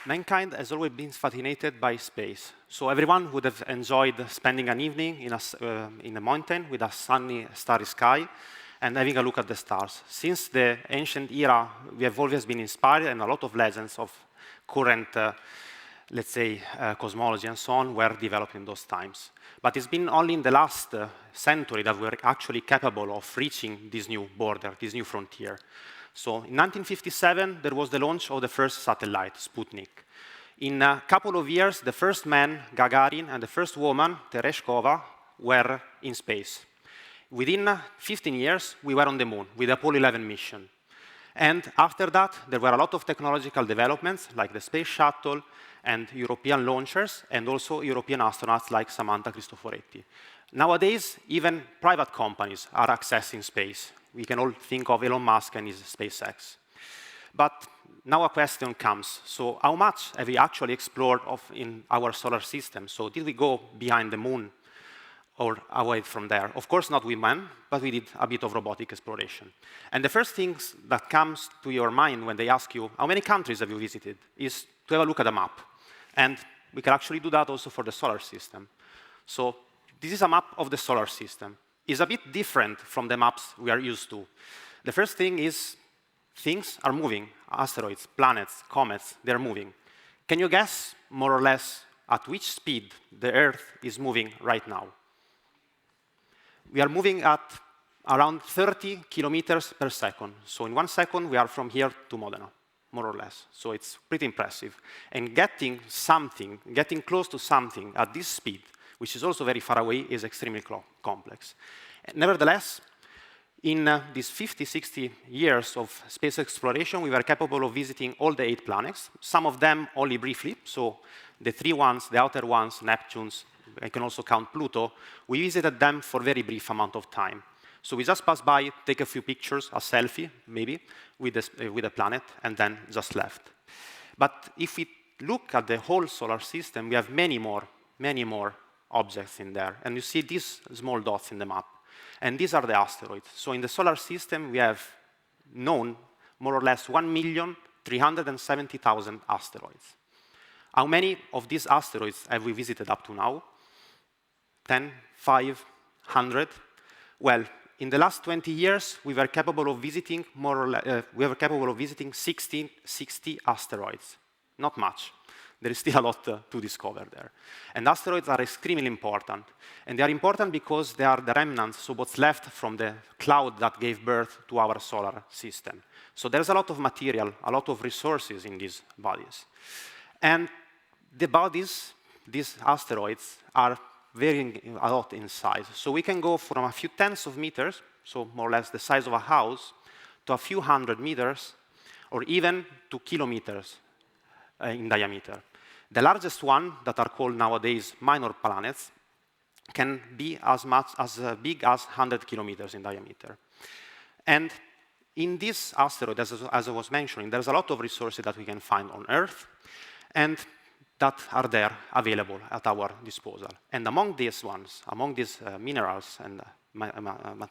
mankind has always been fascinated by space. So everyone would have enjoyed spending an evening in a mountain with a sunny, starry sky and having a look at the stars. Since the ancient era, we have always been inspired, and a lot of legends of current, let's say, cosmology and so on were developed in those times. But it's been only in the last century that we're actually capable of reaching this new border, this new frontier. So in 1957, there was the launch of the first satellite, Sputnik. In a couple of years, the first man, Gagarin, and the first woman, Tereshkova, were in space. Within 15 years, we were on the moon with the Apollo 11 mission. And after that, there were a lot of technological developments, like the space shuttle and European launchers, and also European astronauts like Samantha Cristoforetti. Nowadays, even private companies are accessing space. We can all think of Elon Musk and his SpaceX. But now a question comes. So how much have we actually explored in our solar system? So did we go behind the moon or away from there? Of course, not with man, but we did a bit of robotic exploration. And the first things that comes to your mind when they ask you, how many countries have you visited, is to have a look at a map. And we can actually do that also for the solar system. So this is a map of the solar system. It's a bit different from the maps we are used to. The first thing is things are moving. Asteroids, planets, comets, they're moving. Can you guess, more or less, at which speed the Earth is moving right now? We are moving at around 30 kilometers per second. So in 1 second, we are from here to Modena, more or less. So it's pretty impressive. And getting close to something at this speed, which is also very far away, is extremely complex. Nevertheless, in these 50, 60 years of space exploration, we were capable of visiting all the 8 planets, some of them only briefly. So the 3 ones, the outer ones, Neptune's, I can also count Pluto, we visited them for a very brief amount of time. So we just passed by, take a few pictures, a selfie, maybe, with the planet, and then just left. But if we look at the whole solar system, we have many more objects in there. And you see these small dots in the map. And these are the asteroids. So in the solar system, we have known more or less 1,370,000 asteroids. How many of these asteroids have we visited up to now? 10, 5, 100? Well, in the last 20 years, we were capable of visiting 60 asteroids. Not much. There is still a lot to discover there. And asteroids are extremely important. And they are important because they are the remnants, so what's left from the cloud that gave birth to our solar system. So there's a lot of material, a lot of resources in these bodies. And the bodies, these asteroids, are varying a lot in size. So we can go from a few tens of meters, so more or less the size of a house, to a few hundred meters, or even to kilometers in diameter. The largest one, that are called nowadays minor planets, can be as big as 100 kilometers in diameter. And in this asteroid, as I was mentioning, there's a lot of resources that we can find on Earth, and that are there available at our disposal. And among these ones, among these minerals and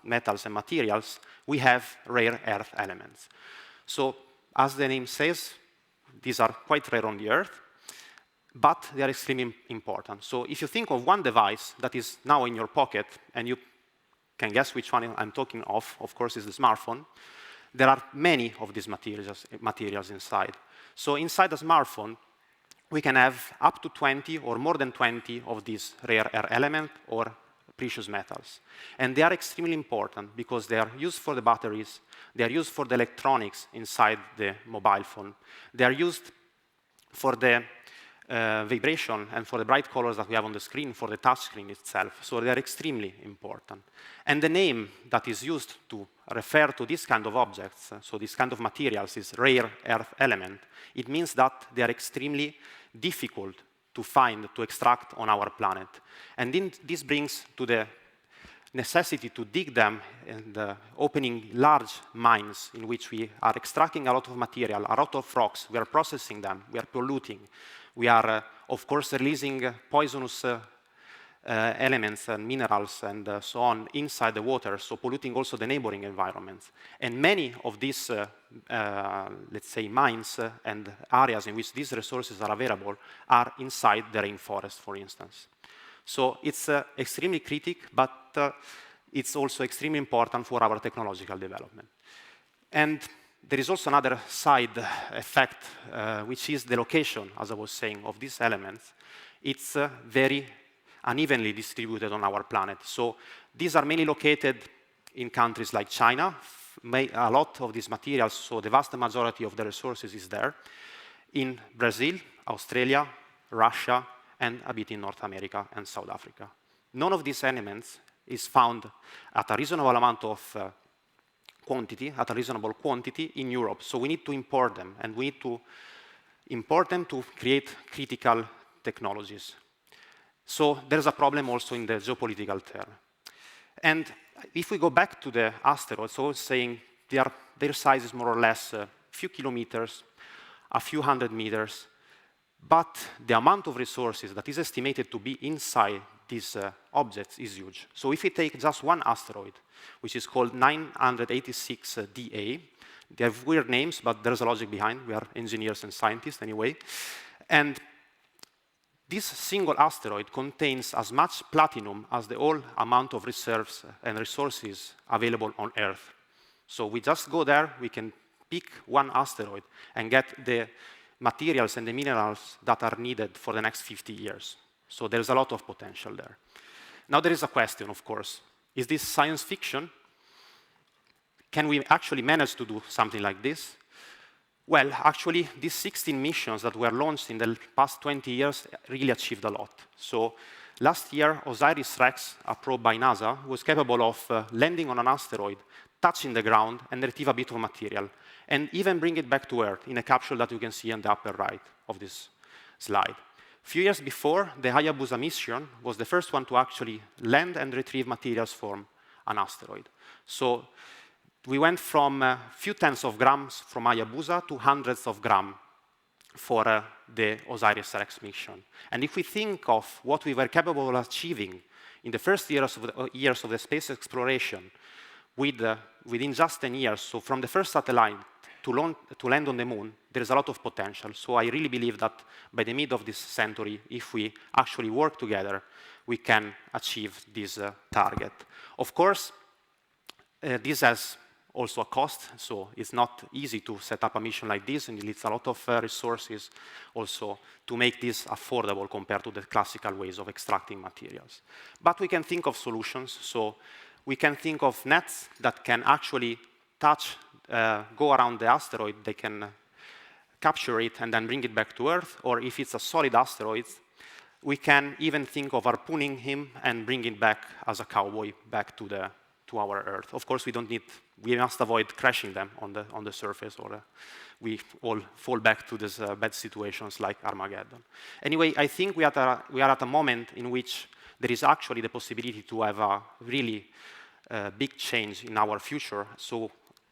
metals and materials, we have rare earth elements. So, as the name says, these are quite rare on the Earth, but they are extremely important. So if you think of one device that is now in your pocket, and you can guess which one I'm talking of course, is the smartphone, there are many of these materials inside. So inside the smartphone, we can have up to 20 or more than 20 of these rare earth elements or precious metals. And they are extremely important because they are used for the batteries, they are used for the electronics inside the mobile phone, they are used for the vibration and for the bright colors that we have on the screen, for the touch screen itself. So they are extremely important. And the name that is used to refer to this kind of objects, so this kind of materials, is rare earth element. It means that they are extremely difficult to find, to extract on our planet. And this brings to the necessity to dig them and opening large mines in which we are extracting a lot of material, a lot of rocks, we are processing them, we are polluting, we are, of course, releasing poisonous elements and minerals and so on inside the water, so polluting also the neighboring environments. And many of these, let's say, mines and areas in which these resources are available are inside the rainforest, for instance. So it's extremely critical, but it's also extremely important for our technological development. And there is also another side effect, which is the location, as I was saying, of these elements. It's very unevenly distributed on our planet. So these are mainly located in countries like China. A lot of these materials, so the vast majority of the resources is there. In Brazil, Australia, Russia, and a bit in North America and South Africa. None of these elements is found at a reasonable amount of quantity, at a reasonable quantity in Europe. So we need to import them, and we need to import them to create critical technologies. So there's a problem also in the geopolitical term. And if we go back to the asteroids, so I was saying their size is more or less a few kilometers, a few hundred meters, but the amount of resources that is estimated to be inside these objects is huge. So if we take just one asteroid, which is called 986 DA, they have weird names, but there's a logic behind. We are engineers and scientists anyway. And this single asteroid contains as much platinum as the whole amount of reserves and resources available on Earth. So we just go there, we can pick one asteroid and get the materials and the minerals that are needed for the next 50 years. So there's a lot of potential there. Now there is a question, of course. Is this science fiction? Can we actually manage to do something like this? Well, actually, these 16 missions that were launched in the past 20 years really achieved a lot. So last year, OSIRIS-REx, a probe by NASA, was capable of landing on an asteroid, touching the ground, and retrieve a bit of material, and even bring it back to Earth in a capsule that you can see on the upper right of this slide. A few years before, the Hayabusa mission was the first one to actually land and retrieve materials from an asteroid. So we went from a few tens of grams from Hayabusa to hundreds of grams for the OSIRIS-REx mission. And if we think of what we were capable of achieving in the first years of the space exploration, within just 10 years, so from the first satellite to land on the moon, there is a lot of potential. So I really believe that by the mid of this century, if we actually work together, we can achieve this target. Of course, this has also a cost, so it's not easy to set up a mission like this, and it needs a lot of resources also to make this affordable compared to the classical ways of extracting materials. But we can think of solutions, so we can think of nets that can actually go around the asteroid, they can capture it and then bring it back to Earth, or if it's a solid asteroid, we can even think of harpooning him and bring it back as a cowboy back to our Earth. Of course, we must avoid crashing them on the surface, or we all fall back to these bad situations like Armageddon. Anyway, I think we are at a moment in which there is actually the possibility to have a really big change in our future. So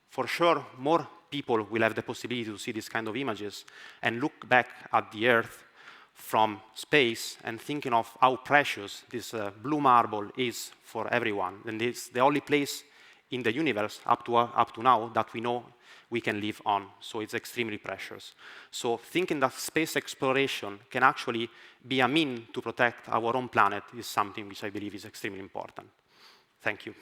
for sure, more people will have the possibility to see these kind of images and look back at the Earth from space and thinking of how precious this blue marble is for everyone. And it's the only place in the universe up to now that we know we can live on. So it's extremely precious. So thinking that space exploration can actually be a means to protect our own planet is something which I believe is extremely important. Thank you.